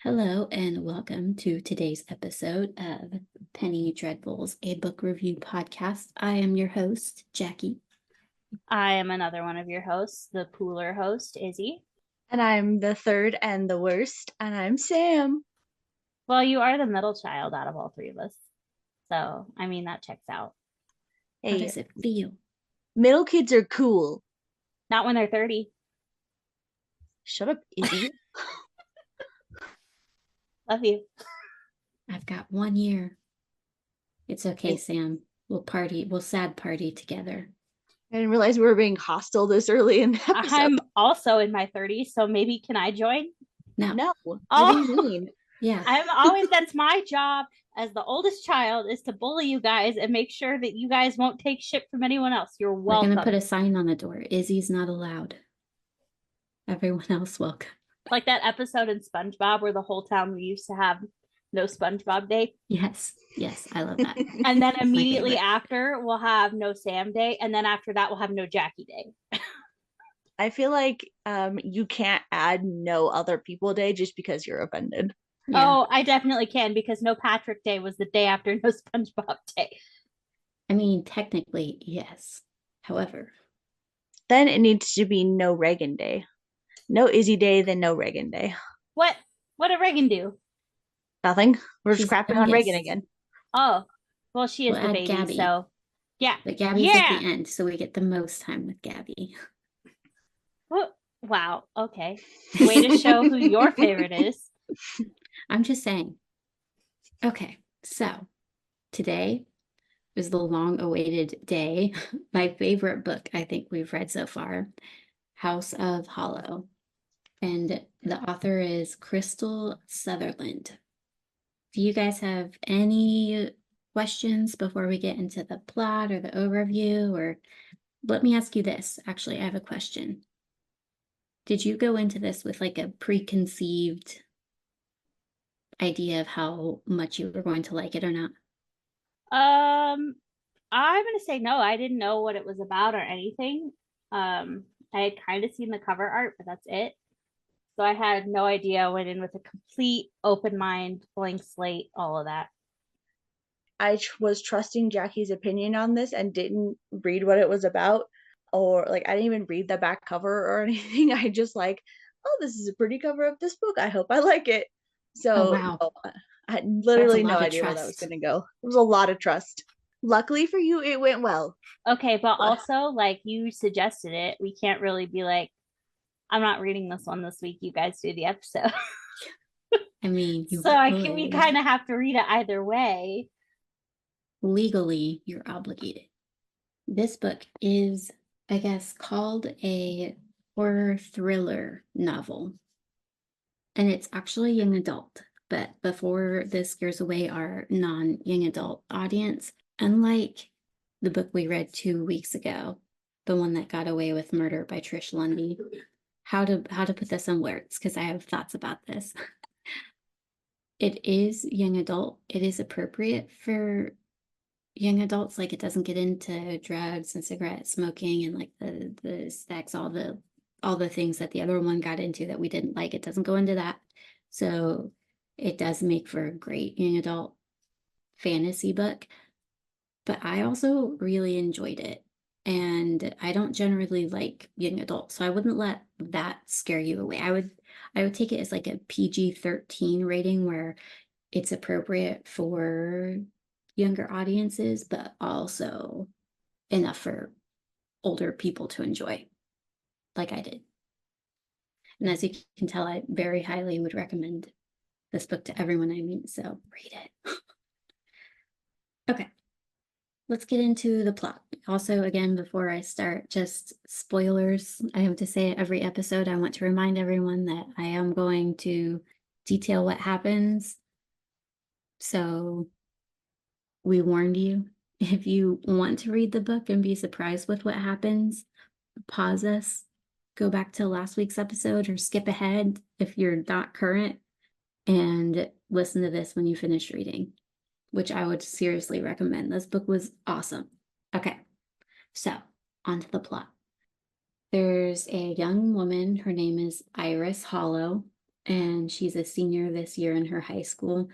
Hello and welcome to today's episode of Penny Dreadfuls, a book review podcast. I am your host, Jackie. I am another one of your hosts, the pooler host, Izzy. And I'm the third and the worst, and I'm Sam. Well, you are the middle child out of all three of us. So, that checks out. How Hey, does it feel? middle kids are cool. Not when they're 30. Shut up, Izzy. Love you. I've got 1 year. It's okay, Sam. We'll party. We'll sad party together. I didn't realize we were being hostile this early in the episode. I'm also in my 30s, so maybe can I join? No. Oh. What do you mean? Yeah. That's my job as the oldest child is to bully you guys and make sure that you guys won't take shit from anyone else. You're welcome. We're going to put a sign on the door. Izzy's not allowed. Everyone else welcome. Like that episode in SpongeBob where the whole town we used to have no SpongeBob Day. Yes, I love that. And then immediately after, we'll have no Sam Day. And then after that, we'll have no Jackie Day. I feel like you can't add no other people day just because you're offended. Yeah. Oh, I definitely can, because no Patrick Day was the day after no SpongeBob Day. I mean, technically, yes. However, then it needs to be no Reagan Day. No Izzy Day, then no Reagan Day. What did Reagan do? Nothing. We're She's just crapping on Reagan again. Oh, well, she is We'll the add baby, Gabby. so yeah. But Gabby's at the end, so we get the most time with Gabby. Oh, wow. Okay. Way to show who your favorite is. I'm just saying. Okay, so today is the long-awaited day. My favorite book I think we've read so far, House of Hollow. And the author is Crystal Sutherland. Do you guys have any questions before we get into the plot or the overview? Or let me ask you this. Actually, I have a question. Did you go into this with like a preconceived idea of how much you were going to like it or not? I'm gonna say no. I didn't know what it was about or anything. I had kind of seen the cover art, but that's it. So I had no idea. Went in with a complete open mind, blank slate, all of that. I was trusting Jackie's opinion on this and didn't read what it was about, or like I didn't even read the back cover or anything. I just like, oh, this is a pretty cover of this book. I hope I like it. So wow. no, I had literally no idea where that was trust. going to go. It was a lot of trust. Luckily for you, it went well. Okay, but also, like, you suggested it. We can't really be like, I'm not reading this one this week. You guys do the episode. I mean, we kind of have to read it either way. Legally, you're obligated. This book is, I guess, called a horror thriller novel. And it's actually young adult. But before this scares away our non-young adult audience, unlike the book we read 2 weeks ago, the one that got away with murder by Trish Lundy, how to put this in words, because I have thoughts about this. It is young adult. It is appropriate for young adults. Like, it doesn't get into drugs and cigarette smoking and like the sex, all the things that the other one got into that we didn't like. It doesn't go into that. So it does make for a great young adult fantasy book. But I also really enjoyed it. And I don't generally like young adults, so I wouldn't let that scare you away. I would take it as like a PG-13 rating where it's appropriate for younger audiences, but also enough for older people to enjoy, like I did. And as you can tell, I very highly would recommend this book to everyone I meet, so read it. Okay, let's get into the plot. Also, again, before I start, just spoilers. I have to say it every episode. I want to remind everyone that I am going to detail what happens. So we warned you. If you want to read the book and be surprised with what happens, pause us, go back to last week's episode, or skip ahead if you're not current, and listen to this when you finish reading, which I would seriously recommend. This book was awesome. Okay, so on to the plot. There's a young woman, her name is Iris Hollow, and she's a senior this year in her high school.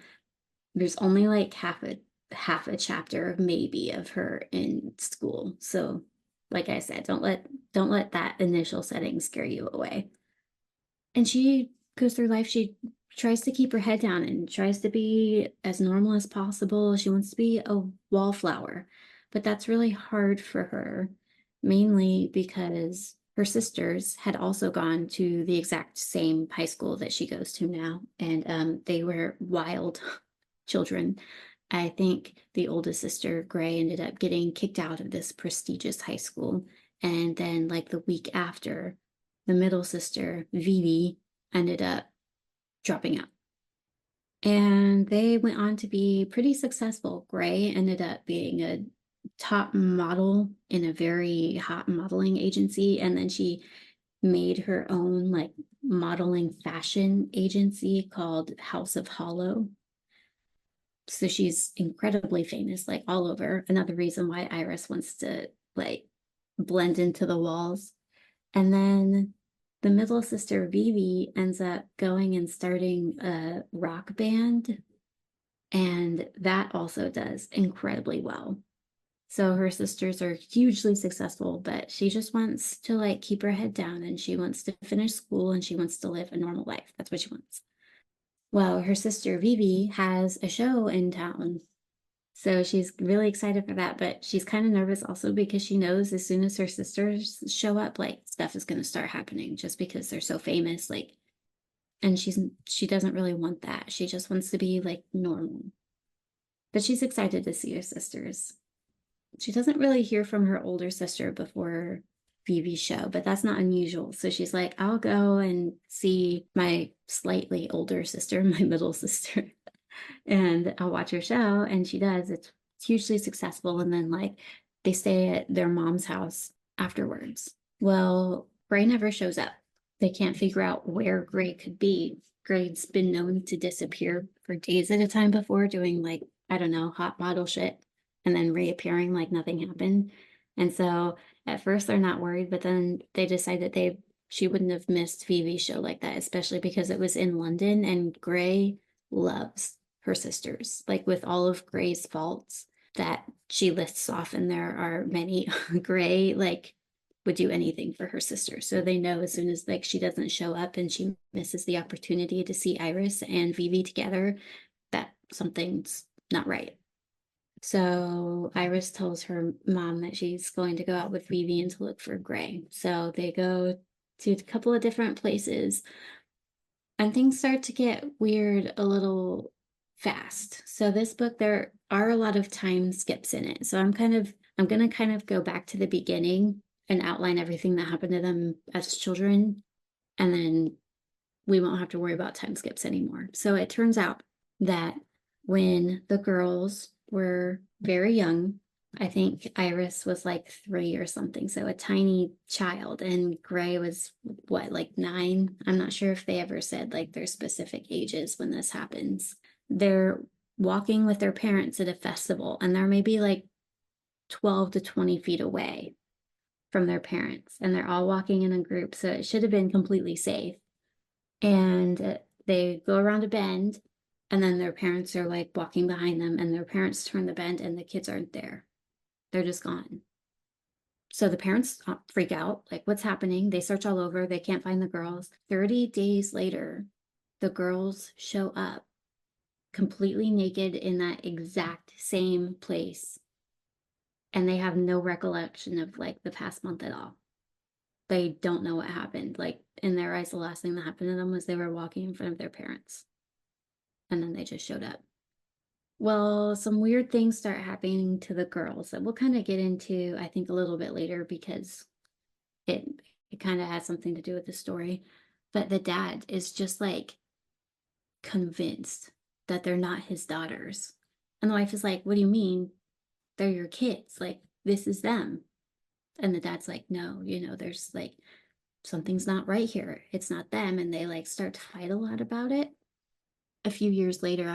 There's only like half a chapter maybe of her in school. So like I said, don't let that initial setting scare you away. And she goes through life, she tries to keep her head down and tries to be as normal as possible. She wants to be a wallflower, but that's really hard for her, mainly because her sisters had also gone to the exact same high school that she goes to now, and they were wild children. I think the oldest sister, Gray, ended up getting kicked out of this prestigious high school. And then, like the week after, the middle sister, Vivi, ended up dropping out. And they went on to be pretty successful. Gray ended up being a top model in a very hot modeling agency. And then she made her own like modeling fashion agency called House of Hollow. So she's incredibly famous, like all over. Another reason why Iris wants to like blend into the walls. And then the middle sister, Vivi, ends up going and starting a rock band. And that also does incredibly well. So her sisters are hugely successful, but she just wants to like keep her head down and she wants to finish school and she wants to live a normal life. That's what she wants. Well, her sister Vivi has a show in town. So she's really excited for that, but she's kind of nervous also because she knows as soon as her sisters show up, like stuff is going to start happening just because they're so famous. Like, and she doesn't really want that. She just wants to be like normal. But she's excited to see her sisters. She doesn't really hear from her older sister before Vivi's show, but that's not unusual. So she's like, I'll go and see my slightly older sister, my middle sister, and I'll watch her show. And she does. It's hugely successful. And then like they stay at their mom's house afterwards. Well, Gray never shows up. They can't figure out where Gray could be. Gray's been known to disappear for days at a time before, doing like, I don't know, hot model shit, and then reappearing like nothing happened. And so at first they're not worried, but then they decide that she wouldn't have missed Vivi's show like that, especially because it was in London and Gray loves her sisters. Like with all of Gray's faults that she lists off, and there are many, Gray like would do anything for her sister. So they know as soon as like she doesn't show up and she misses the opportunity to see Iris and Vivi together, that something's not right. So Iris tells her mom that she's going to go out with Vivi and to look for Gray. So they go to a couple of different places and things start to get weird a little fast. So this book, there are a lot of time skips in it. So I'm going to kind of go back to the beginning and outline everything that happened to them as children. And then we won't have to worry about time skips anymore. So it turns out that when the girls were very young, I think Iris was like 3 or something, so a tiny child, and Gray was what, like 9? I'm not sure if they ever said like their specific ages when this happens. They're walking with their parents at a festival, and they're maybe like 12 to 20 feet away from their parents, and they're all walking in a group, so it should have been completely safe. And they go around a bend, and then their parents are like walking behind them, and their parents turn the bend and the kids aren't there. They're just gone. So the parents freak out, like, what's happening? They search all over, they can't find the girls. 30 days later, the girls show up completely naked in that exact same place. And they have no recollection of like the past month at all. They don't know what happened. Like in their eyes, the last thing that happened to them was they were walking in front of their parents. And then they just showed up. Well, some weird things start happening to the girls that we'll kind of get into, I think, a little bit later because it kind of has something to do with the story. But the dad is just like convinced that they're not his daughters. And the wife is like, what do you mean? They're your kids. Like, this is them. And the dad's like, no, there's like something's not right here. It's not them. And they like start to fight a lot about it. A few years later,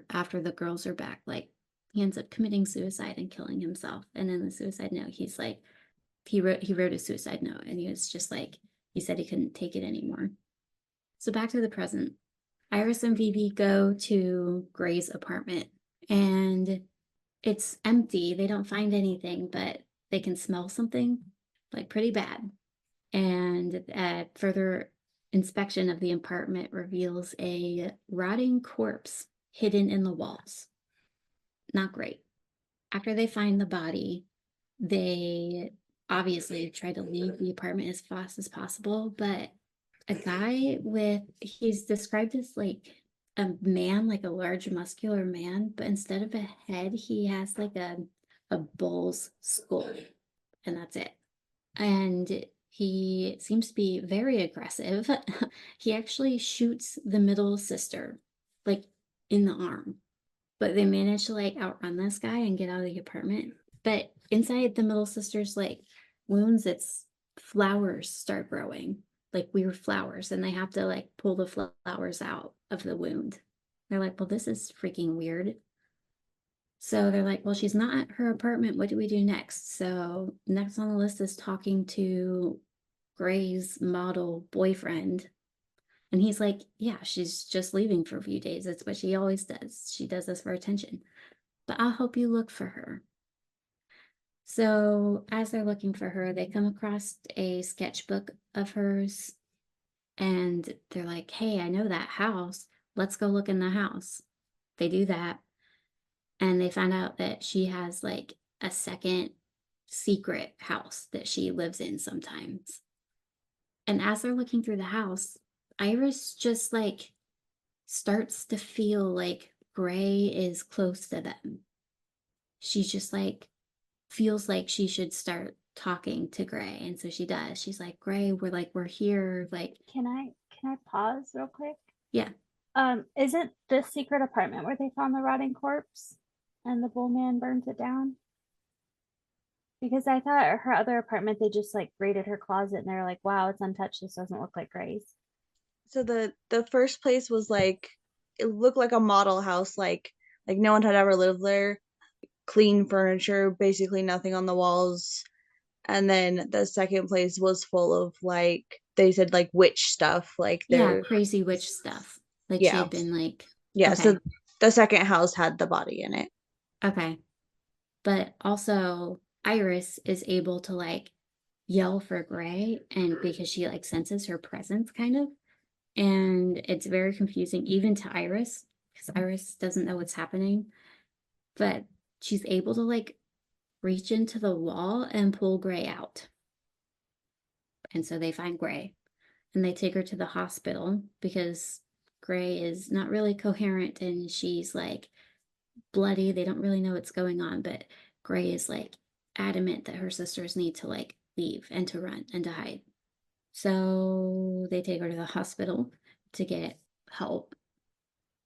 after the girls are back, like he ends up committing suicide and killing himself. And in the suicide note, he's like, he wrote a suicide note, and he was just like, he said he couldn't take it anymore. So back to the present. Iris and Vivi go to Gray's apartment and it's empty. They don't find anything, but they can smell something like pretty bad. And further inspection of the apartment reveals a rotting corpse hidden in the walls. Not great. After they find the body, they obviously try to leave the apartment as fast as possible, but a guy he's described as like a man, like a large muscular man, but instead of a head, he has like a bull's skull, and that's it. And he seems to be very aggressive. He actually shoots the middle sister, like in the arm. But they manage to like outrun this guy and get out of the apartment. But inside the middle sister's like wounds, it's flowers start growing, like weird flowers, and they have to like pull the flowers out of the wound. They're like, well, this is freaking weird. So they're like, well, she's not at her apartment. What do we do next? So next on the list is talking to Gray's model boyfriend. And he's like, yeah, she's just leaving for a few days. That's what she always does. She does this for attention. But I'll help you look for her. So as they're looking for her, they come across a sketchbook of hers. And they're like, hey, I know that house. Let's go look in the house. They do that. And they find out that she has like a second secret house that she lives in sometimes. And as they're looking through the house, Iris just like starts to feel like Gray is close to them. She just like feels like she should start talking to Gray. And so she does. She's like, Gray, we're here. Like, Can I pause real quick? yeah. Isn't this secret apartment where they found the rotting corpse and the bull man burns it down? Because I thought at her other apartment they just like raided her closet and they're like, wow, it's untouched. This doesn't look like Gray's. So the first place was like it looked like a model house, like no one had ever lived there. Clean furniture, basically nothing on the walls. And then the second place was full of like they said like witch stuff, like Yeah, they're crazy witch stuff. Like she yeah. had been like, Yeah, okay, so the second house had the body in it. okay. But also Iris is able to like yell for Gray, and because she like senses her presence kind of. And it's very confusing even to Iris, because Iris doesn't know what's happening. But she's able to like reach into the wall and pull Gray out. And so they find Gray and they take her to the hospital because Gray is not really coherent and she's like bloody. They don't really know what's going on, but Gray is like adamant that her sisters need to like leave and to run and to hide. So they take her to the hospital to get help.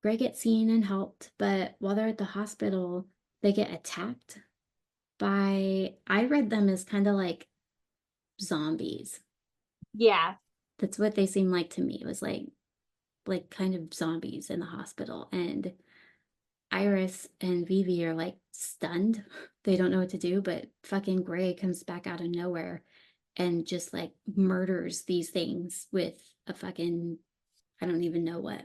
Gray gets seen and helped, but while they're at the hospital, they get attacked by, I read them as kind of like zombies. Yeah. That's what they seemed like to me. It was like kind of zombies in the hospital. And Iris and Vivi are like stunned. They don't know what to do, but fucking Gray comes back out of nowhere and just like murders these things with a fucking, I don't even know what.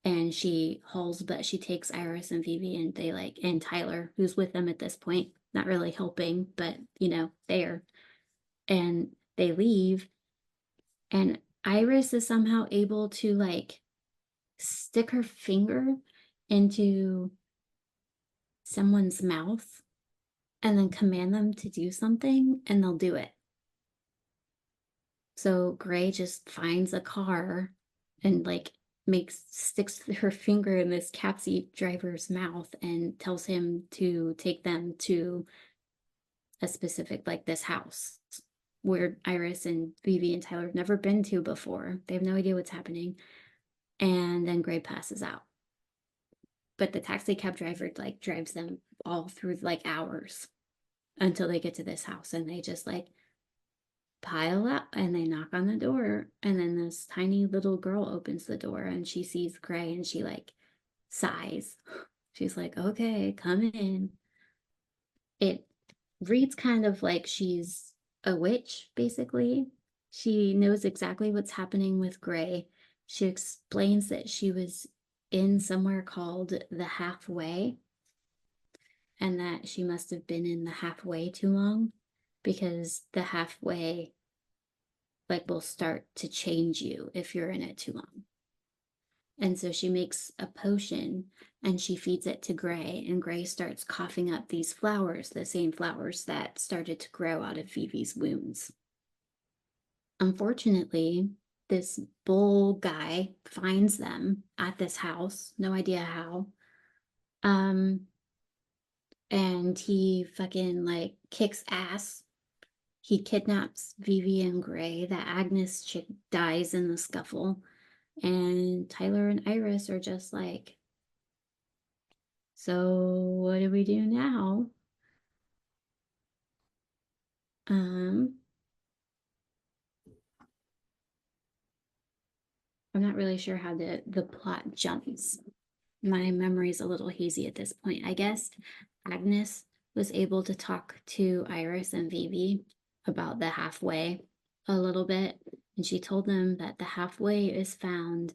And she hauls, but she takes Iris and Vivi and they like, and Tyler, who's with them at this point, not really helping, but there. And they leave. And Iris is somehow able to like stick her finger into someone's mouth and then command them to do something and they'll do it. So Gray just finds a car and like sticks her finger in this taxi driver's mouth and tells him to take them to a specific like this house where Iris and Vivi and Tyler have never been to before. They have no idea what's happening. And then Gray passes out. But the taxi cab driver like drives them all through like hours until they get to this house and they just like pile up and they knock on the door and then this tiny little girl opens the door and she sees Gray and she like sighs. She's like, okay, come in. It reads kind of like she's a witch, basically. She knows exactly what's happening with Gray. She explains that she was in somewhere called the halfway, and that she must have been in the halfway too long, because the halfway like will start to change you if you're in it too long. And so she makes a potion and she feeds it to Gray, and Gray starts coughing up these flowers, the same flowers that started to grow out of Vivi's wounds. Unfortunately, this bull guy finds them at this house, no idea how. And he fucking like kicks ass. He kidnaps Vivi and Gray. The Agnes chick dies in the scuffle. And Tyler and Iris are just like, so what do we do now? I'm not really sure how the plot jumps. My memory's a little hazy at this point. I guess Agnes was able to talk to Iris and Vivi about the halfway a little bit, and she told them that the halfway is found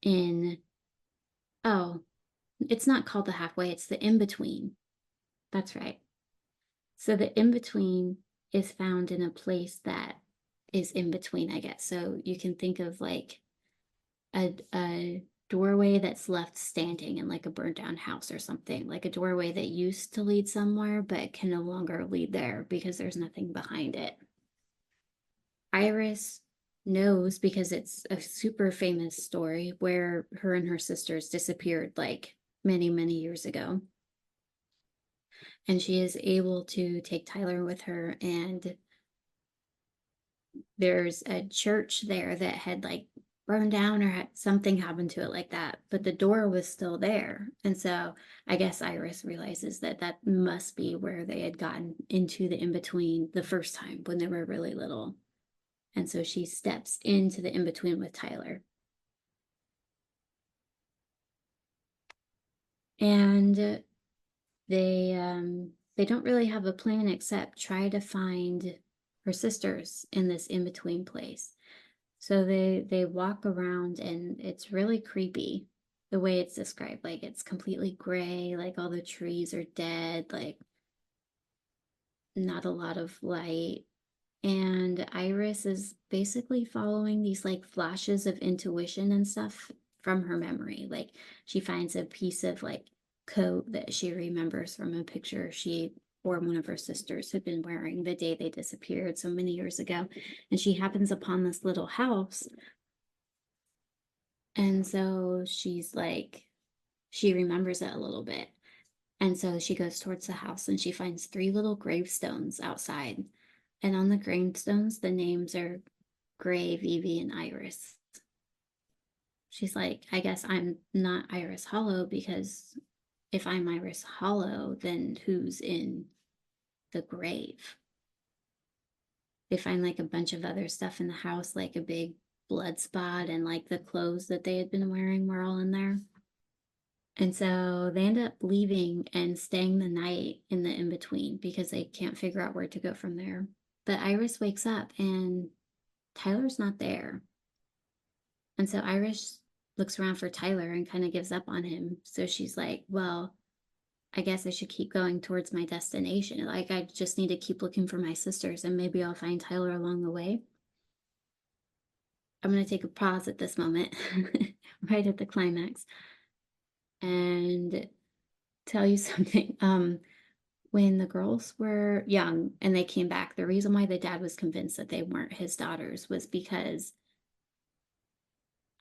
in, oh, it's not called the halfway, it's the in-between. That's right. So the in-between is found in a place that is in between, I guess. So you can think of like a doorway that's left standing in like a burned down house or something, like a doorway that used to lead somewhere but can no longer lead there because there's nothing behind it. Iris knows, because it's a super famous story, where her and her sisters disappeared like many, many years ago. And she is able to take Tyler with her, and there's a church there that had like burned down or had something happened to it like that, but the door was still there. And so I guess Iris realizes that that must be where they had gotten into the in-between the first time when they were really little. And so she steps into the in-between with Tyler. And they don't really have a plan except try to find her sisters in this in-between place. So they walk around, and it's really creepy the way it's described. Like it's completely gray, like all the trees are dead, like not a lot of light. And Iris is basically following these like flashes of intuition and stuff from her memory. Like she finds a piece of like coat that she remembers from a picture she or one of her sisters had been wearing the day they disappeared so many years ago. And she happens upon this little house. And so she's like, she remembers it a little bit. And so she goes towards the house and she finds 3 little gravestones outside. And on the gravestones, the names are Gray, Vivi, and Iris. She's like, I guess I'm not Iris Hollow, because if I'm Iris Hollow, then who's in the grave? They find like a bunch of other stuff in the house, like a big blood spot, and like the clothes that they had been wearing were all in there. And so they end up leaving and staying the night in the in-between because they can't figure out where to go from there. But Iris wakes up and Tyler's not there. And so Iris looks around for Tyler and kind of gives up on him. So she's like, well, I guess I should keep going towards my destination. Like, I just need to keep looking for my sisters, and maybe I'll find Tyler along the way. I'm going to take a pause at this moment, right at the climax, and tell you something. When the girls were young and they came back, the reason why the dad was convinced that they weren't his daughters was because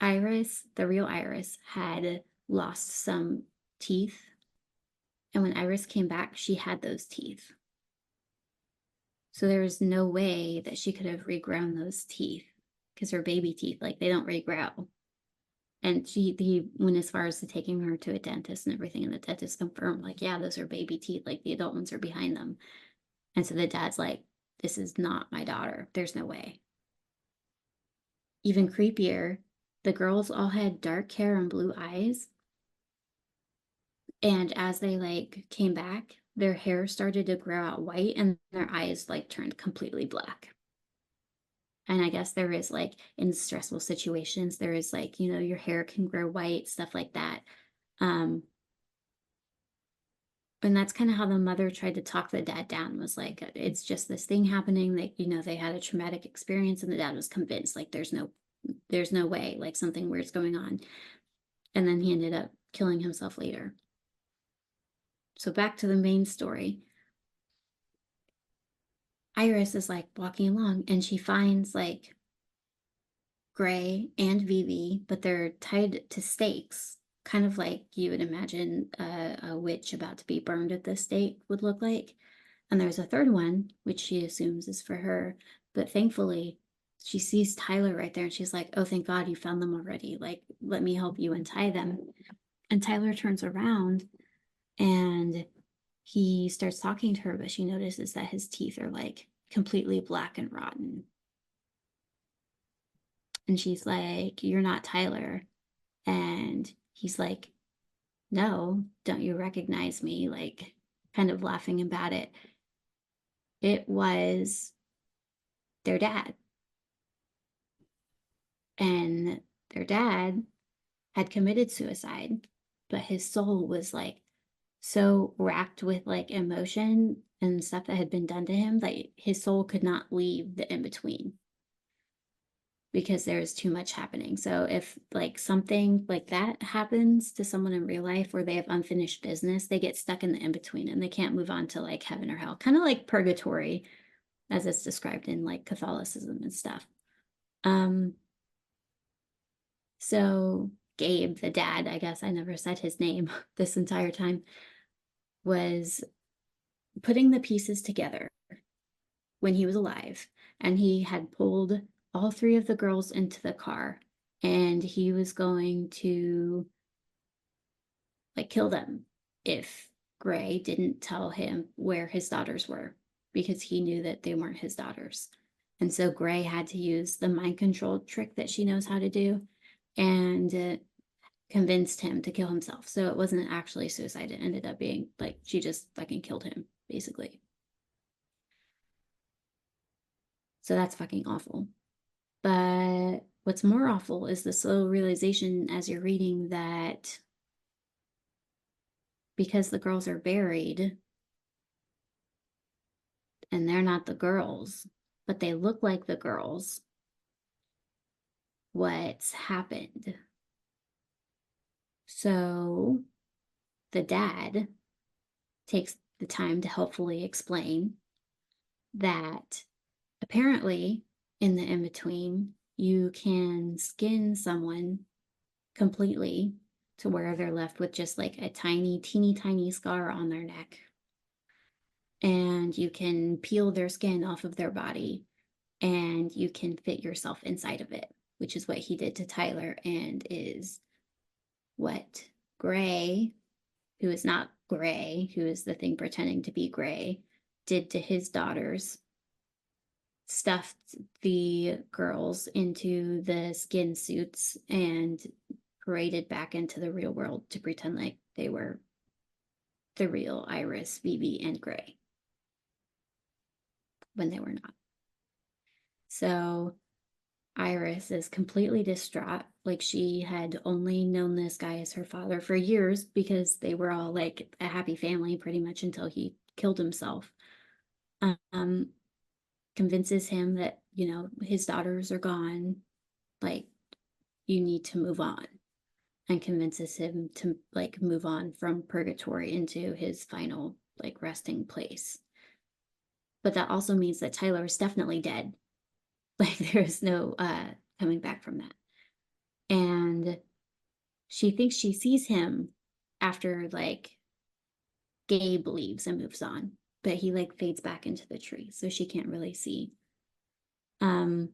Iris, the real Iris, had lost some teeth. And when Iris came back, she had those teeth. So there was no way that she could have regrown those teeth, because her baby teeth, like, they don't regrow. And he went as far as to taking her to a dentist and everything, and the dentist confirmed, like, yeah, those are baby teeth, like the adult ones are behind them. And so the dad's like, this is not my daughter. There's no way. Even creepier, the girls all had dark hair and blue eyes. And as they like came back, their hair started to grow out white and their eyes like turned completely black. And I guess there is like in stressful situations, there is like, you know, your hair can grow white, stuff like that. And that's kind of how the mother tried to talk the dad down, was like, it's just this thing happening, that, you know, they had a traumatic experience, and the dad was convinced like there's no way, like something weird's going on. And then he ended up killing himself later. So back to the main story. Iris is like walking along, and she finds like Gray and Vivi, but they're tied to stakes, kind of like you would imagine a witch about to be burned at the stake would look like. And there's a third one, which she assumes is for her. But thankfully, she sees Tyler right there, and she's like, oh, thank God you found them already. Like, let me help you untie them. And Tyler turns around and he starts talking to her, but she notices that his teeth are like completely black and rotten. And she's like, you're not Tyler. And he's like, no, don't you recognize me? Like, kind of laughing about it. It was their dad. And their dad had committed suicide, but his soul was like so racked with like emotion and stuff that had been done to him that his soul could not leave the in between, because there's too much happening. So if like something like that happens to someone in real life, where they have unfinished business, they get stuck in the in between and they can't move on to like heaven or hell, kind of like purgatory as it's described in like Catholicism and stuff. So Gabe, the dad, I guess I never said his name this entire time, was putting the pieces together when he was alive, and he had pulled all three of the girls into the car, and he was going to like kill them if Gray didn't tell him where his daughters were, because he knew that they weren't his daughters. And so Gray had to use the mind control trick that she knows how to do, and convinced him to kill himself. So it wasn't actually suicide. It ended up being like she just fucking killed him, basically. So that's fucking awful. But what's more awful is the slow realization as you're reading that because the girls are buried and they're not the girls, but they look like the girls, what's happened? So the dad takes the time to helpfully explain that apparently in the in-between, you can skin someone completely to where they're left with just like a teeny tiny scar on their neck. And you can peel their skin off of their body, and you can fit yourself inside of it, which is what he did to Tyler, and is what Gray, who is not Gray, who is the thing pretending to be Gray, did to his daughters. Stuffed the girls into the skin suits and paraded back into the real world to pretend like they were the real Iris, Vivi, and Gray, when they were not. So Iris is completely distraught. Like, she had only known this guy as her father for years, because they were all like a happy family pretty much until he killed himself. Convinces him that, you know, his daughters are gone, like, you need to move on, and convinces him to like move on from purgatory into his final like resting place. But that also means that Tyler is definitely dead. Like, there's no coming back from that. And she thinks she sees him after like Gabe leaves and moves on, but he like fades back into the tree, so she can't really see. And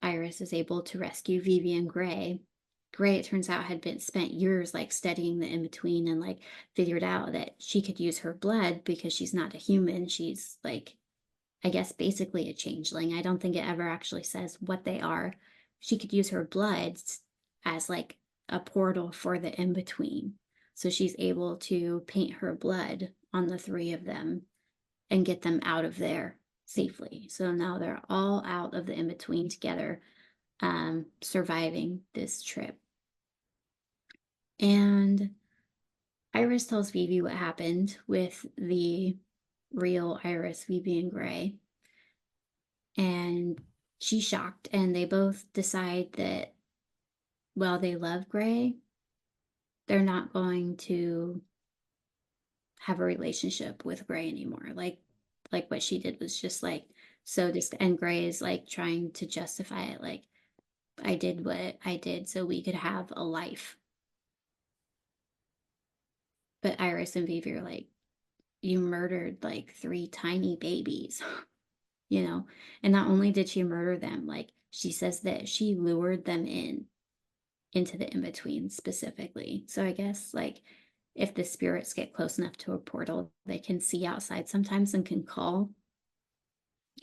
Iris is able to rescue Vivi and Gray. Gray, it turns out, had been spent years like studying the in-between, and like figured out that she could use her blood because she's not a human. She's like, I guess, basically a changeling. I don't think it ever actually says what they are. She could use her blood as like a portal for the in-between. So she's able to paint her blood on the three of them and get them out of there safely. So now they're all out of the in-between together, surviving this trip. And Iris tells Vivi what happened with the real Iris, Vivian Grey. And she's shocked, and they both decide that while they love Grey, they're not going to have a relationship with Grey anymore. Like what she did was just like so just and Grey is like trying to justify it, like, I did what I did so we could have a life. But Iris and Vivi are like, you murdered like 3 tiny babies, you know? And not only did she murder them, like she says that she lured them into the in-between specifically. So I guess like if the spirits get close enough to a portal, they can see outside sometimes and can call.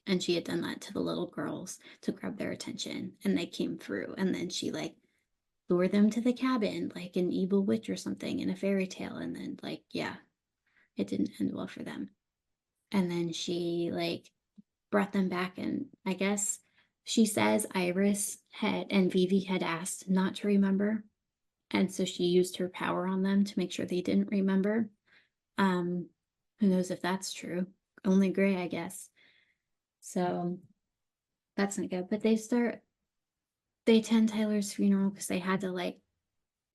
And she had done that to the little girls to grab their attention, and they came through. And then she like lured them to the cabin like an evil witch or something in a fairy tale. And then like, yeah, it didn't end well for them. And then she like brought them back, and I guess she says Iris had and Vivi had asked not to remember, and so she used her power on them to make sure they didn't remember. um who knows if that's true? Only Grey, I guess. So that's not good. But they attend Tyler's funeral because they had to like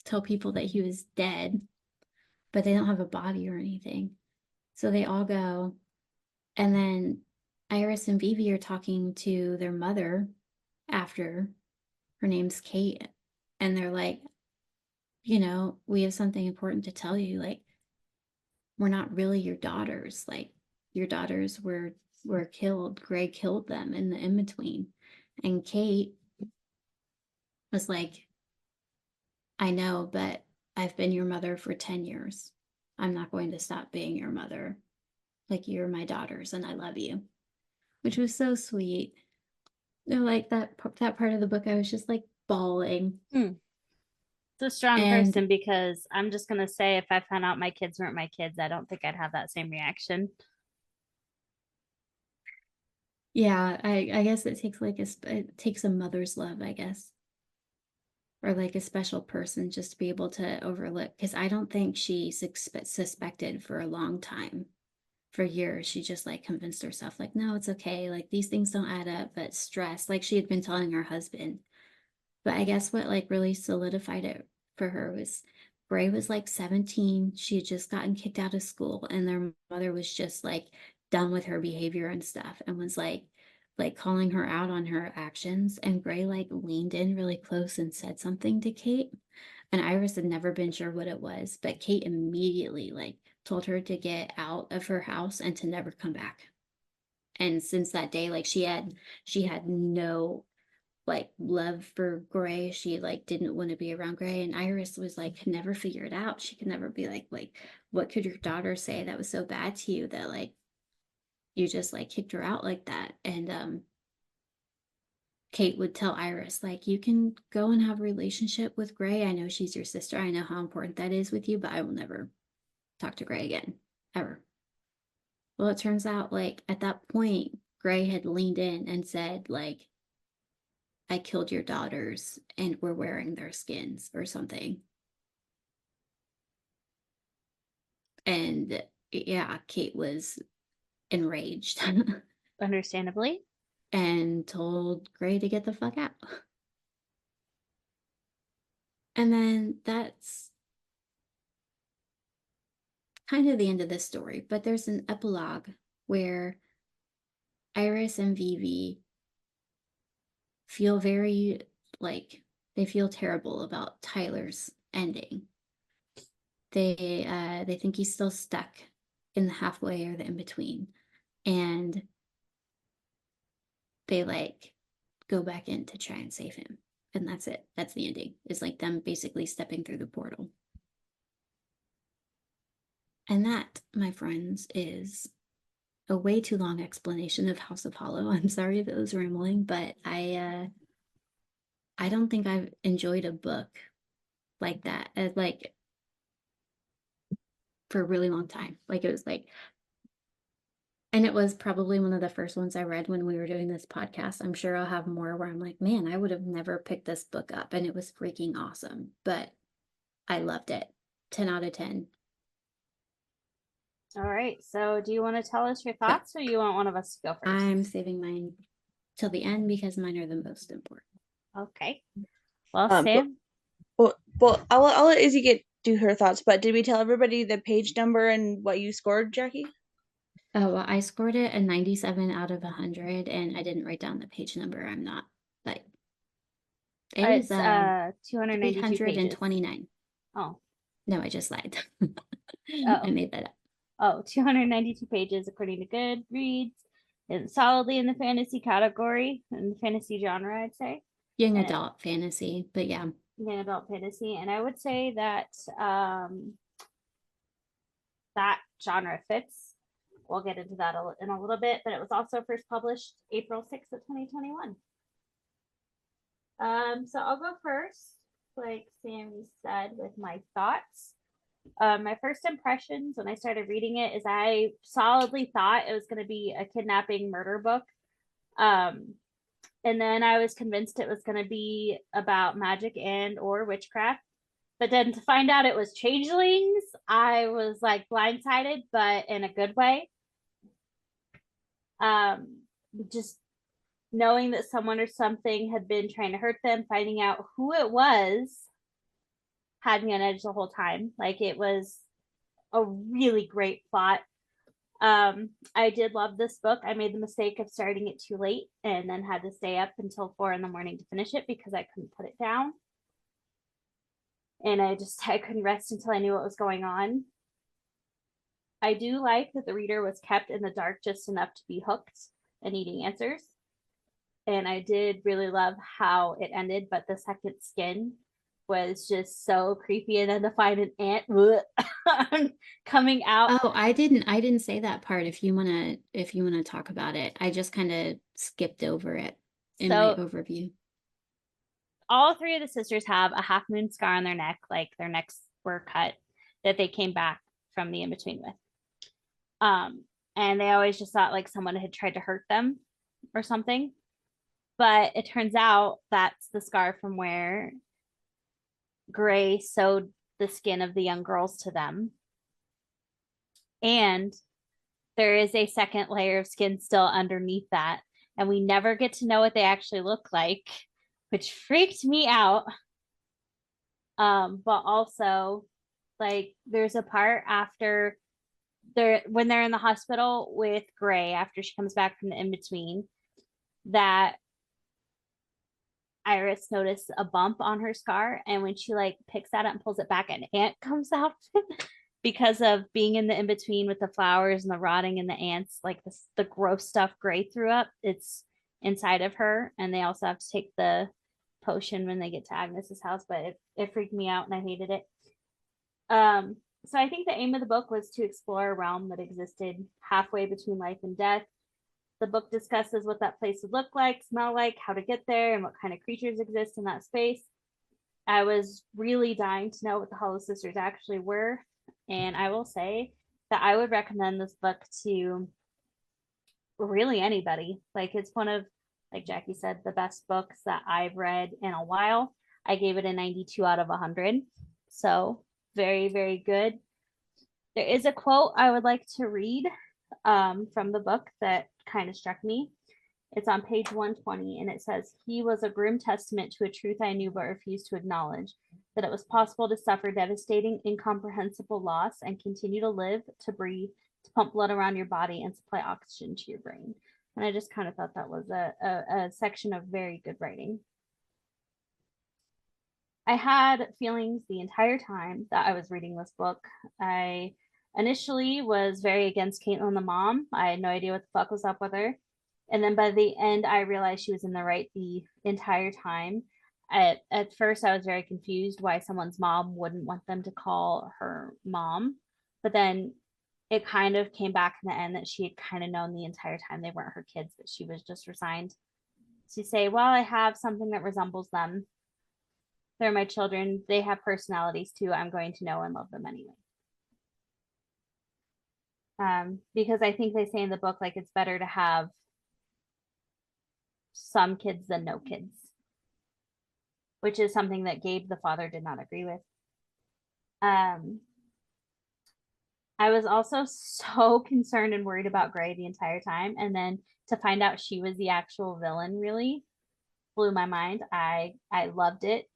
tell people that he was dead, but they don't have a body or anything. So they all go, and then Iris and Vivi are talking to their mother after. Her name's Kate, and they're like, we have something important to tell you. Like, we're not really your daughters. Like, your daughters were killed. Grey killed them in the in-between. And Kate was like, I know, but I've been your mother for 10 years. I'm not going to stop being your mother. Like, you're my daughters and I love you. Which was so sweet. Like that part of the book, I was just like bawling. It's a strong And person, because I'm just gonna say, if I found out my kids weren't my kids, I don't think I'd have that same reaction. yeah, I guess it takes like it takes a mother's love, I guess, or like a special person just to be able to overlook. Because I don't think she suspected for a long time. For years, she just like convinced herself, like, no, it's okay. Like, these things don't add up, but stress, like she had been telling her husband. But I guess what like really solidified it for her was Grey was like 17. She had just gotten kicked out of school, and their mother was just like done with her behavior and stuff, and was like calling her out on her actions. And Grey like leaned in really close and said something to Kate. And Iris had never been sure what it was, but Kate immediately like told her to get out of her house and to never come back. And since that day, like she had no like love for Grey. She like didn't want to be around Grey. And Iris was like could never figure it out. She could never be like what could your daughter say that was so bad to you that like you just like kicked her out like that? And Kate would tell Iris, like, you can go and have a relationship with Grey. I know she's your sister. I know how important that is with you, but I will never talk to Grey again, ever. Well, it turns out like at that point, Grey had leaned in and said, like, I killed your daughters and we're wearing their skins or something. And yeah, Kate was enraged Understandably. and told Grey to get the fuck out. And then that's kind of the end of this story, but there's an epilogue where Iris and Vivi feel very like they feel terrible about Tyler's ending. They think he's still stuck in the halfway or the in between, and they like go back in to try and save him. And that's it. That's the ending. It's like them basically stepping through the portal. And that, my friends, is a way too long explanation of House of Hollow. I'm sorry if it was rambling, but I don't think I've enjoyed a book like that like for a really long time. Like it was like And it was probably one of the first ones I read when we were doing this podcast. I'm sure I'll have more where I'm like, man, I would have never picked this book up, and it was freaking awesome. But I loved it. 10 out of 10. All right. So do you want to tell us your thoughts, or you want one of us to go first? I'm saving mine till the end because mine are the most important. Okay. Well, But- Sam. Well, I'll let Izzy do her thoughts, but did we tell everybody the page number and what you scored, Jackie? Oh, well, I scored it a 97 out of 100, and I didn't write down the page number. I'm not, but it It's is 292 pages. 329. Oh. No, I just lied. Oh. I made that up. Oh, 292 pages according to Goodreads. It's solidly in the fantasy category, in the fantasy genre, I'd say. Young And adult fantasy, but yeah. Young adult fantasy. And I would say that that genre fits. We'll get into that in a little bit, but it was also first published April 6th of 2021. So I'll go first, like Sammy said, with my thoughts. My first impressions when I started reading it is I solidly thought it was going to be a kidnapping murder book. And then I was convinced it was going to be about magic and or witchcraft. But then to find out it was changelings, I was like blindsided, but in a good way. Just knowing that someone or something had been trying to hurt them, finding out who it was, had me on edge the whole time. Like, it was a really great plot. I did love this book. I made the mistake of starting it too late and then had to stay up until 4 a.m. to finish it because I couldn't put it down. And I couldn't rest until I knew what was going on. I do like that the reader was kept in the dark just enough to be hooked and needing answers. And I did really love how it ended, but the second skin was just so creepy, and then to find an ant coming out. Oh, I didn't say that part. If you wanna talk about it, I just kind of skipped over it in my overview. All 3 of the sisters have a half moon scar on their neck, like their necks were cut, that they came back from the in-between with. And they always just thought like someone had tried to hurt them or something. But it turns out that's the scar from where Gray sewed the skin of the young girls to them. And there is a second layer of skin still underneath that. And we never get to know what they actually look like, which freaked me out. But also, like, there's a part after when they're in the hospital with Gray after she comes back from the in-between, that Iris noticed a bump on her scar, and when she like picks that up and pulls it back, an ant comes out because of being in the in-between with the flowers and the rotting and the ants, like the gross stuff Gray threw up, it's inside of her. And they also have to take the potion when they get to Agnes's house, but it freaked me out and I hated it. So I think the aim of the book was to explore a realm that existed halfway between life and death. The book discusses what that place would look like, smell like, how to get there, and what kind of creatures exist in that space. I was really dying to know what the Hollow Sisters actually were, and I will say that I would recommend this book to really anybody. Like, it's one of, like Jackie said, the best books that I've read in a while. I gave it a 92 out of 100. So very, very good. There is a quote I would like to read from the book that kind of struck me. It's on page 120, and it says, "He was a grim testament to a truth I knew but refused to acknowledge, that it was possible to suffer devastating, incomprehensible loss and continue to live, to breathe, to pump blood around your body and supply oxygen to your brain." And I just kind of thought that was a section of very good writing. I had feelings the entire time that I was reading this book. I initially was very against Caitlin, the mom. I had no idea what the fuck was up with her. And then by the end, I realized she was in the right the entire time. At first, I was very confused why someone's mom wouldn't want them to call her mom. But then it kind of came back in the end that she had kind of known the entire time they weren't her kids, that she was just resigned to say, well, I have something that resembles them. They're my children. They have personalities too. I'm going to know and love them anyway. Because I think they say in the book, like, it's better to have some kids than no kids, which is something that Gabe, the father, did not agree with. Um, I was also so concerned and worried about Gray the entire time. And then to find out she was the actual villain really blew my mind. I loved it.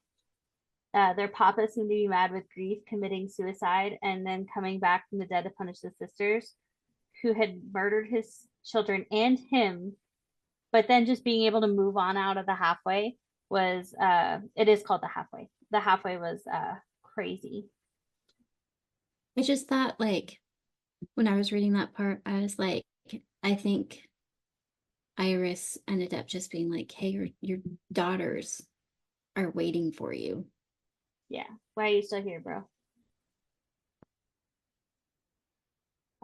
Their papa seemed to be mad with grief, committing suicide, and then coming back from the dead to punish the sisters who had murdered his children and him, but then just being able to move on out of the halfway was it is called the halfway. The halfway was crazy. I just thought, like, when I was reading that part, I was like, I think Iris ended up just being like, hey, your daughters are waiting for you. Yeah. Why are you still here, bro?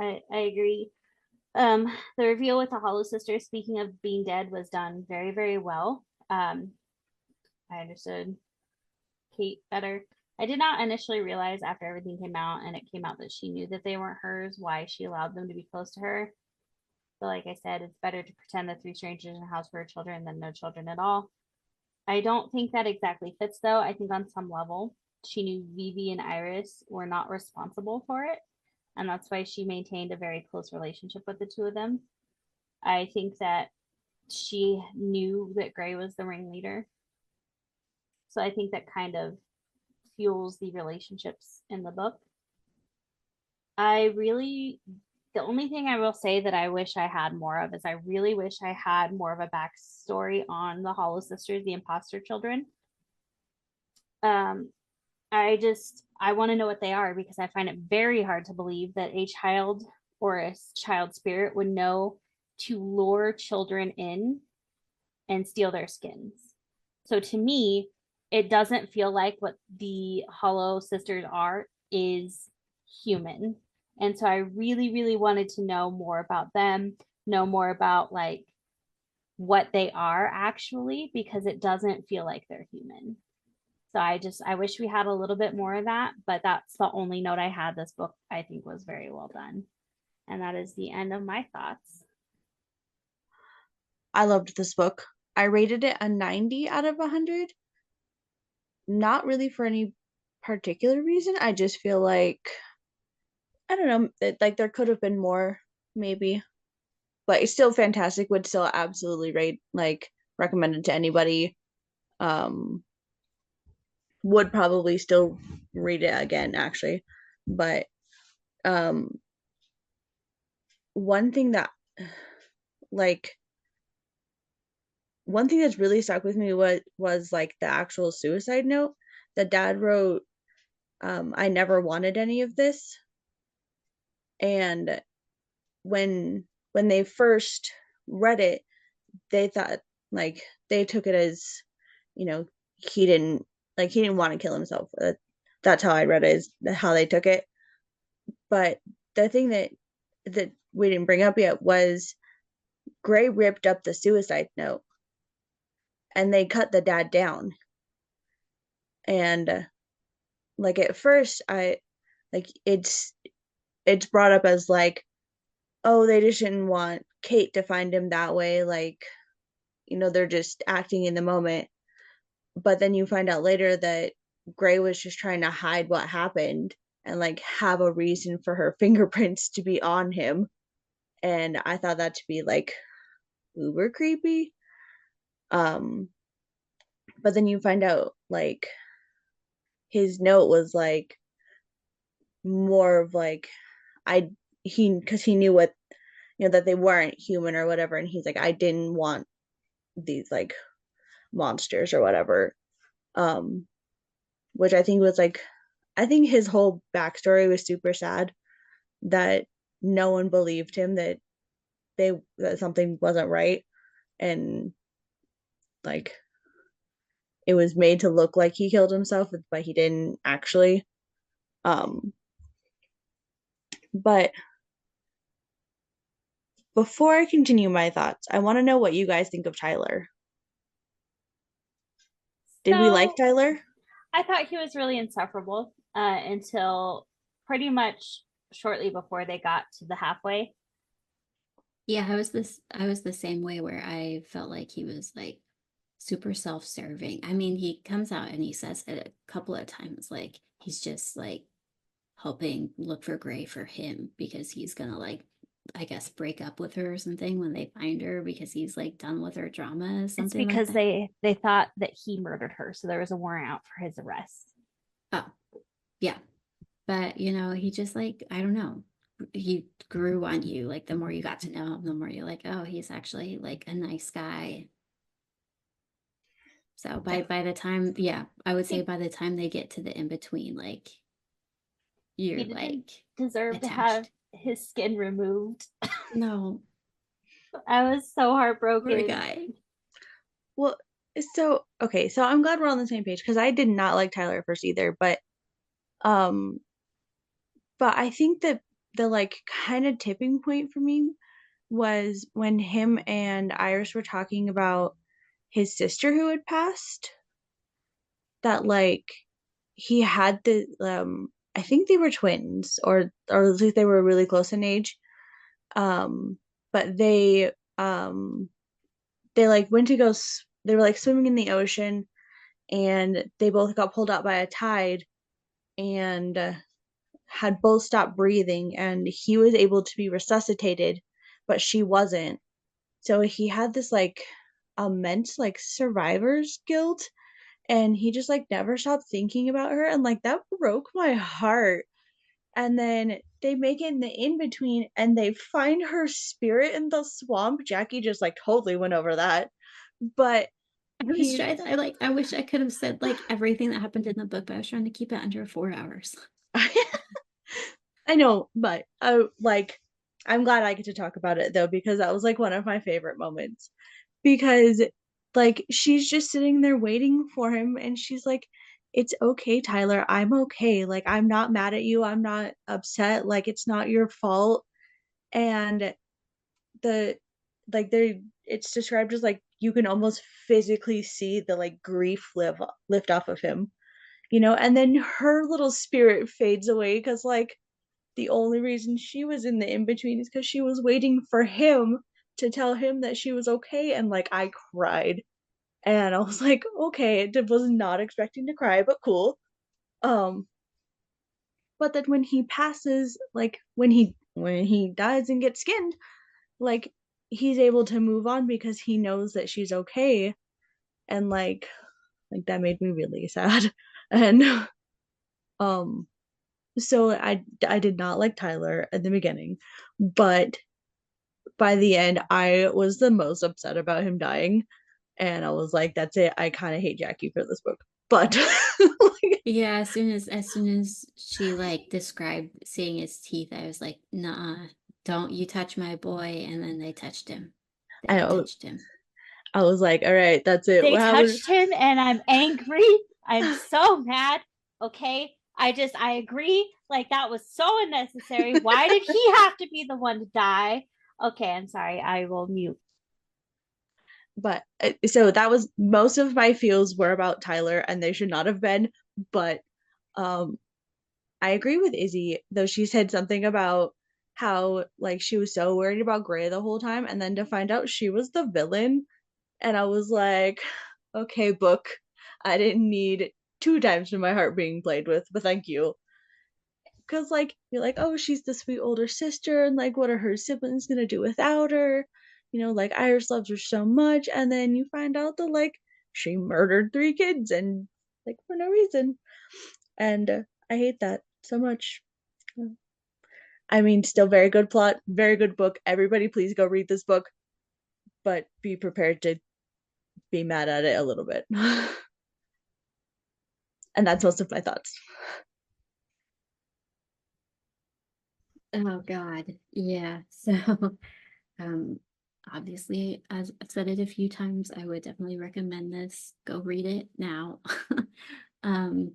I agree. The reveal with the Hollow Sisters, speaking of being dead, was done very, very well. I understood Kate better. I did not initially realize after everything came out and it came out that she knew that they weren't hers, why she allowed them to be close to her. But like I said, it's better to pretend that three strangers in a house were children than no children at all. I don't think that exactly fits though. I think on some level, she knew Vivi and Iris were not responsible for it. And that's why she maintained a very close relationship with the two of them. I think that she knew that Gray was the ringleader. So I think that kind of fuels the relationships in the book. The only thing I will say that I wish I had more of is I really wish I had more of a backstory on the Hollow Sisters, the imposter children. Um, I want to know what they are because I find it very hard to believe that a child or a child spirit would know to lure children in and steal their skins. So to me, it doesn't feel like what the Hollow Sisters are is human. And so I really, really wanted to know more about them, know more about like what they are actually, because it doesn't feel like they're human. So I wish we had a little bit more of that, but that's the only note I had. This book I think was very well done. And that is the end of my thoughts. I loved this book. I rated it a 90 out of 100. Not really for any particular reason. I just feel like, I don't know, like there could have been more, maybe. But it's still fantastic. Would still absolutely recommend it to anybody. Um, would probably still read it again, actually. But um, one thing that like one thing that's really stuck with me was like the actual suicide note that dad wrote. I never wanted any of this. And when they first read it, they thought, like, they took it as, you know, he didn't want to kill himself. That's how I read it, is how they took it. But the thing that we didn't bring up yet was Gray ripped up the suicide note and they cut the dad down. And like at first I like it's brought up as like, oh, they just didn't want Kate to find him that way, like, they're just acting in the moment. But then you find out later that Gray was just trying to hide what happened and like have a reason for her fingerprints to be on him. And I thought that to be like uber creepy. But then you find out like his note was like more of like, because he knew what, that they weren't human or whatever, and he's like, I didn't want these like monsters or whatever. Which I think was like, I think his whole backstory was super sad, that no one believed him, that something wasn't right, and like it was made to look like he killed himself, but he didn't actually. But before I continue my thoughts, I want to know what you guys think of Tyler. Did we like So Tyler? I thought he was really insufferable until pretty much shortly before they got to the halfway. Yeah, I was the same way where I felt like he was like super self-serving. I mean, he comes out and he says it a couple of times, like he's just like helping look for Gray for him because he's gonna like, I guess, break up with her or something when they find her because he's like done with her drama, It's something like because that. they thought that he murdered her, so there was a warrant out for his arrest. Oh, yeah. But you know, he just like, I don't know. He grew on you. Like the more you got to know him, the more you're like, oh, he's actually like a nice guy. So by the time, yeah, I would say He, by the time they get to the in between, like he you're didn't like deserve to have attached. his skin removed. No, I was so poor heartbroken. guy. Well, so okay, so I'm glad we're on the same page because I did not like Tyler at first either, um, but I think that the like kind of tipping point for me was when him and Iris were talking about his sister who had passed. That like he had the I think they were twins or at least they were really close in age. Um, but they like went to they were like swimming in the ocean and they both got pulled out by a tide and had both stopped breathing and he was able to be resuscitated but she wasn't, so he had this like immense like survivor's guilt and he just like never stopped thinking about her and like that broke my heart. And then they make it in the in between and they find her spirit in the swamp. Jackie just like totally went over that, but I was he trying to, I wish I could have said like everything that happened in the book, but I was trying to keep it under 4 hours. I know, but I'm glad I get to talk about it though because that was like one of my favorite moments because like she's just sitting there waiting for him and she's like, it's okay, Tyler, I'm okay, like I'm not mad at you, I'm not upset, like it's not your fault. And the like they it's described as like you can almost physically see the like grief lift off of him, you know, and then her little spirit fades away because like the only reason she was in the in between is because she was waiting for him to tell him that she was okay. And like I cried and I was like, okay, I was not expecting to cry, but cool. Um, but then when he passes, like when he dies and gets skinned, like he's able to move on because he knows that she's okay. And like that made me really sad. And um so I did not like Tyler at the beginning, but by the end, I was the most upset about him dying. And I was like, that's it. I kind of hate Jackie for this book. But like, Yeah, as soon as she like described seeing his teeth, I was like, nah, don't you touch my boy. And then they touched him. I They know, touched him. I was like, all right, that's it. They What happened? touched him and I'm angry. I'm so mad. Okay. I agree. Like that was so unnecessary. Why did he have to be the one to die? Okay, I'm sorry. I will mute. But so that was most of my feels were about Tyler and they should not have been. But um, I agree with Izzy, though she said something about how like she was so worried about Gray the whole time and then to find out she was the villain. And I was like, okay, book. I didn't need two times to my heart being played with, but thank you. Because, like, you're like, oh, she's the sweet older sister, and like, what are her siblings gonna do without her? You know, like, Iris loves her so much, and then you find out that, like, she murdered three kids and, like, for no reason. And I hate that so much. I mean, still very good plot, very good book. Everybody, please go read this book, but be prepared to be mad at it a little bit. And that's most of my thoughts. Oh God. Yeah. So um obviously as I've said it a few times, I would definitely recommend this. Go read it now. um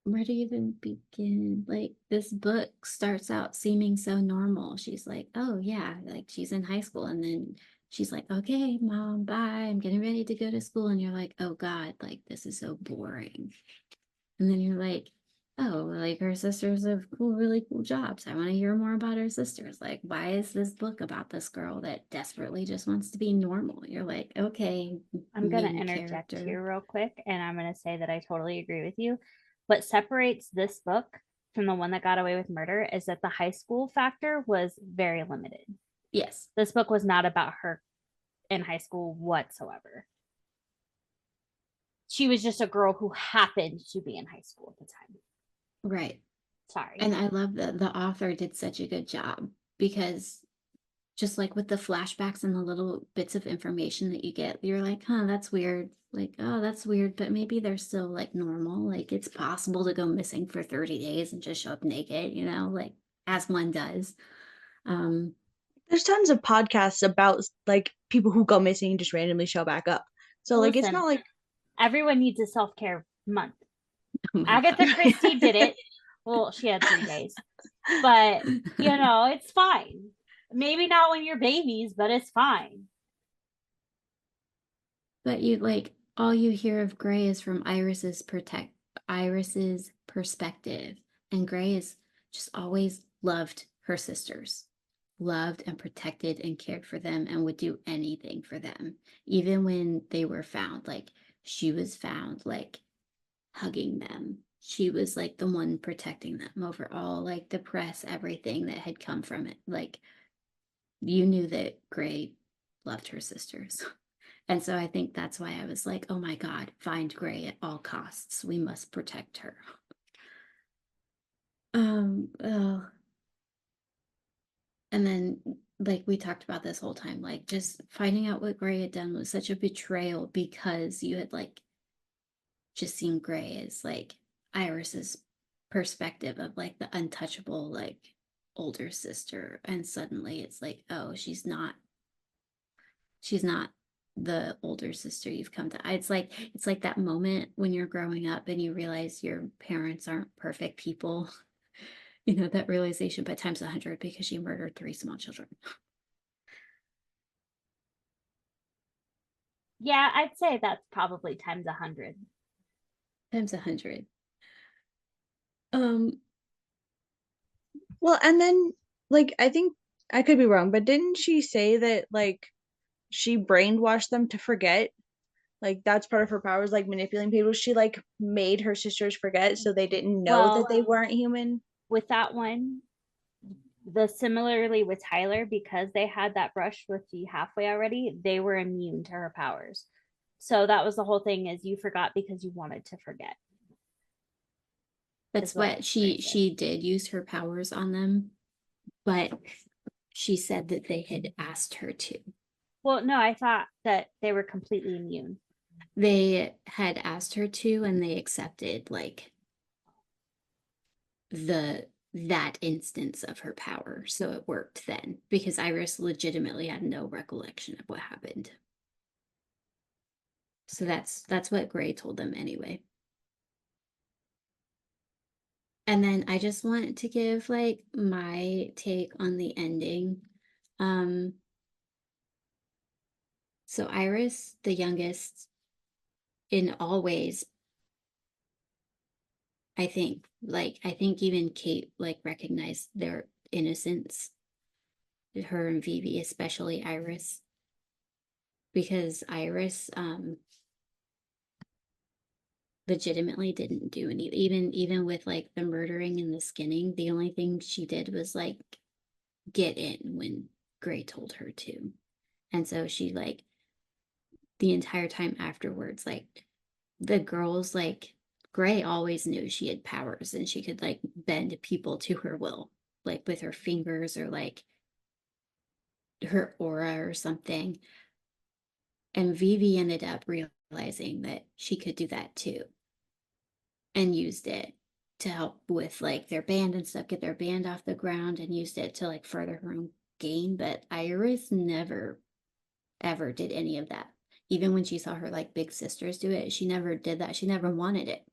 where to even begin? Like this book starts out seeming so normal. She's like, oh yeah, like she's in high school and then she's like, okay, mom, bye. I'm getting ready to go to school. And you're like, oh God, like this is so boring. And then you're like, oh, like her sisters have cool, really cool jobs. I want to hear more about her sisters. Like, why is this book about this girl that desperately just wants to be normal? You're like, okay, I'm going to main interject character. here real quick, and I'm going to say that I totally agree with you. What separates this book from the one that got away with murder is that the high school factor was very limited. Yes, This book was not about her in high school whatsoever. She was just a girl who happened to be in high school at the time. right. Sorry. And I love that the author did such a good job because just like with the flashbacks and the little bits of information that you get, you're like, huh, that's weird. Like, oh, that's weird, but maybe they're still like normal. Like, it's possible to go missing for 30 days and just show up naked, like as one does. There's tons of podcasts about like people who go missing and just randomly show back up. So like it's Listen, not like everyone needs a self-care month. Oh my Agatha God. Christie did it. Well, she had 3 days, but it's fine. Maybe not when you're babies, but it's fine. But you like all you hear of Gray is from Iris's perspective. And Gray is just always loved her sisters, loved and protected and cared for them and would do anything for them. Even when they were found, like she was found like hugging them. She was like the one protecting them over all like the press, everything that had come from it. Like you knew that Gray loved her sisters. And so I think that's why I was like, oh my God, find Gray at all costs. We must protect her. Oh. And then like we talked about this whole time, like just finding out what Gray had done was such a betrayal because you had like just seen Gray as like Iris's perspective of like the untouchable, like older sister. And suddenly it's like, oh, she's not the older sister you've come to. It's like that moment when you're growing up and you realize your parents aren't perfect people. That realization, but times 100 because she murdered 3 small children. Yeah, I'd say that's probably times 100. Times 100. Um, well, and then like I think I could be wrong, but didn't she say that like she brainwashed them to forget? Like that's part of her powers, like manipulating people. She like made her sisters forget so they didn't know that they Well, weren't human. with that one, similarly with Tyler, because they had that brush with the halfway already, they were immune to her powers. So that was the whole thing, is you forgot because you wanted to forget. that's what she did use her powers on them, but she said that they had asked her to. Well, no, I thought that they were completely immune. They had asked her to, and they accepted like that instance of her power. So it worked then because Iris legitimately had no recollection of what happened. So that's what Gray told them anyway. And then I just want to give like my take on the ending. So Iris, the youngest, in all ways, I think even Kate like recognized their innocence. Her and Vivi, especially Iris, because Iris legitimately didn't do any, even with like the murdering and the skinning, the only thing she did was like get in when Gray told her to. And so she like the entire time afterwards, like the girls, like Gray always knew she had powers and she could like bend people to her will, like with her fingers or like her aura or something. And Vivi ended up realizing that she could do that too and used it to help with like their band and stuff, get their band off the ground, and used it to like further her own gain. But Iris never ever did any of that. Even when she saw her like big sisters do it, she never did that. She never wanted it.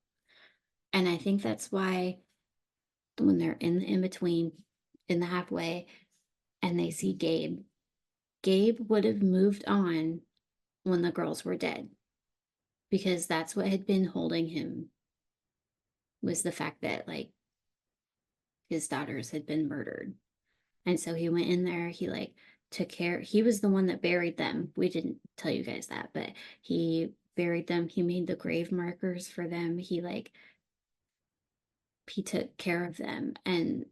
And I think that's why when they're in the in between, in the halfway, and they see Gabe would have moved on when the girls were dead because that's what had been holding him was the fact that like his daughters had been murdered. And so he went in there, he like took care, he was the one that buried them. We didn't tell you guys that, but he buried them. He made the grave markers for them. He took care of them, and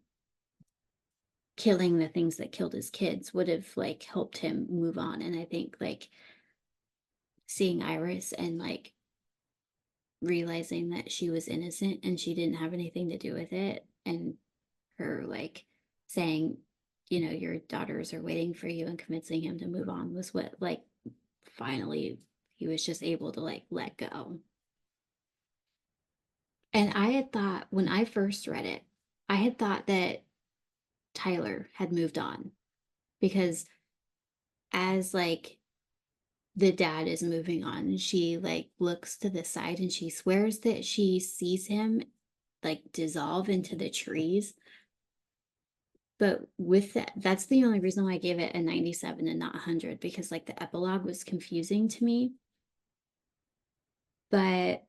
killing the things that killed his kids would have like helped him move on. And I think like seeing Iris and like realizing that she was innocent and she didn't have anything to do with it, and her like saying, your daughters are waiting for you, and convincing him to move on, was what like finally he was just able to like let go. And I had thought, when I first read it, I had thought that Tyler had moved on, because as like the dad is moving on, she like looks to the side and she swears that she sees him like dissolve into the trees. But with that's the only reason why I gave it a 97 and not 100, because like the epilogue was confusing to me. But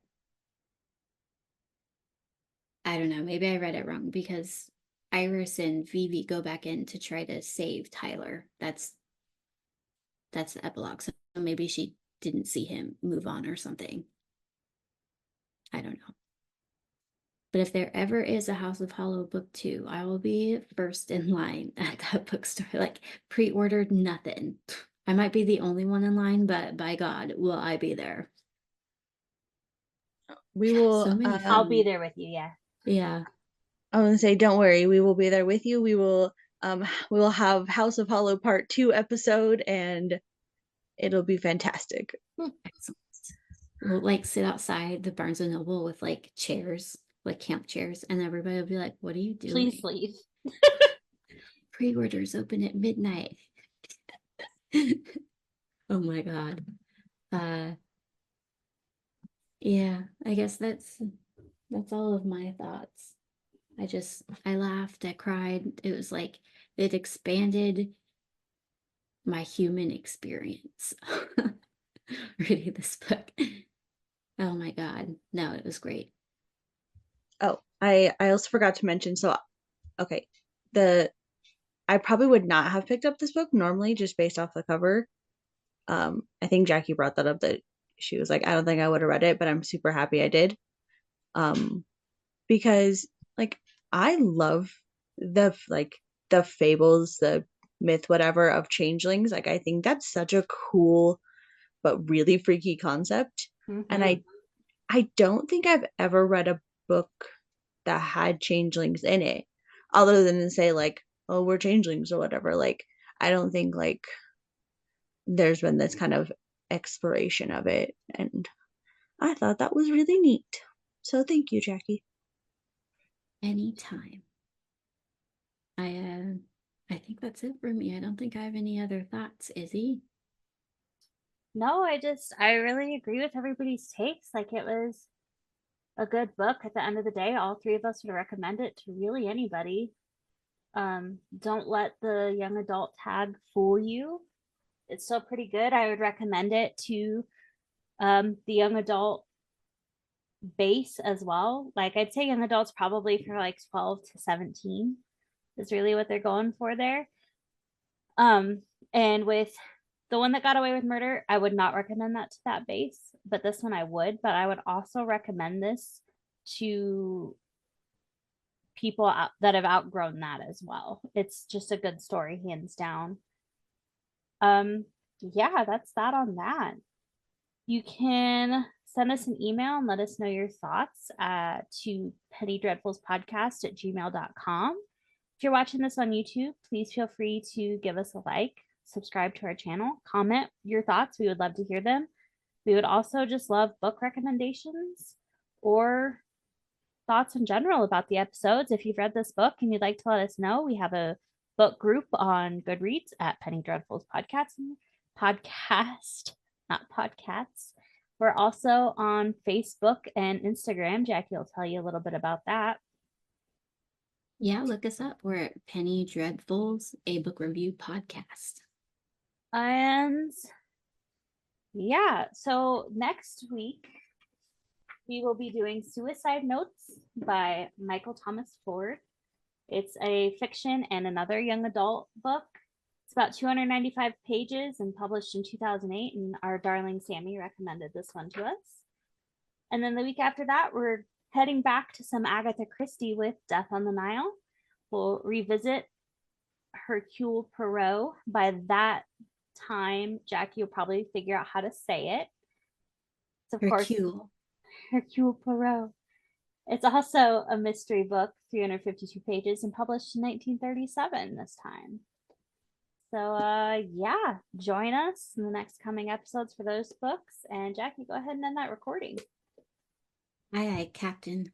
I don't know, maybe I read it wrong, because Iris and Vivi go back in to try to save Tyler. That's the epilogue. So maybe she didn't see him move on or something. I don't know. But if there ever is a House of Hollow book 2, I will be first in line at that bookstore. Like, pre-ordered nothing. I might be the only one in line, but by God, will I be there. We will. So many I'll be fun. there with you. Yeah. Yeah. I want to say, don't worry, we will be there with you. We will have House of Hollow Part 2 episode, and it'll be fantastic. Excellent. We'll like sit outside the Barnes and Noble with like chairs, like camp chairs, and everybody will be like, "What are you doing?" Please leave. Pre-orders open at midnight. Oh my God. Yeah, I guess that's all of my thoughts. I laughed, I cried. It was like it expanded my human experience reading this book. Oh my God. No, it was great. Oh, I also forgot to mention, so okay, I probably would not have picked up this book normally just based off the cover. I think Jackie brought that up, that she was like, I don't think I would have read it, but I'm super happy I did. Because like I love the fables, the myth, whatever, of changelings. Like, I think that's such a cool but really freaky concept. And I don't think I've ever read a book that had changelings in it, other than to say like, oh, we're changelings or whatever. Like, I don't think like there's been this kind of exploration of it, and I thought that was really neat. So thank you, Jackie. Anytime. I think that's it for me. I don't think I have any other thoughts, Izzy. No, I really agree with everybody's takes. Like, it was a good book. At the end of the day, all three of us would recommend it to really anybody. Don't let the young adult tag fool you. It's still pretty good. I would recommend it to the young adult base as well. Like, I'd say young adults probably for like 12 to 17 is really what they're going for there. And with the one that got away with murder, I would not recommend that to that base, but this one I would. But I would also recommend this to people that have outgrown that as well. It's just a good story, hands down. Yeah, that's that on that. You can send us an email and let us know your thoughts to pennydreadfulspodcast@gmail.com. If you're watching this on YouTube, please feel free to give us a like, subscribe to our channel, comment your thoughts. We would love to hear them. We would also just love book recommendations or thoughts in general about the episodes. If you've read this book and you'd like to let us know, we have a book group on Goodreads at Penny Dreadfuls podcast, not podcasts. We're also on Facebook and Instagram. Jackie will tell you a little bit about that. Yeah, look us up. We're at Penny Dreadfuls, a book review podcast. And yeah, so next week we will be doing Suicide Notes by Michael Thomas Ford. It's a fiction and another young adult book. It's about 295 pages and published in 2008, and our darling Sammy recommended this one to us. And then the week after that, we're heading back to some Agatha Christie with Death on the Nile. We'll revisit Hercule Poirot. By that time, Jackie will probably figure out how to say it. It's of course Hercule Poirot. It's also a mystery book, 352 pages, and published in 1937 this time. So yeah, join us in the next coming episodes for those books. And Jackie, go ahead and end that recording. Aye, aye, Captain.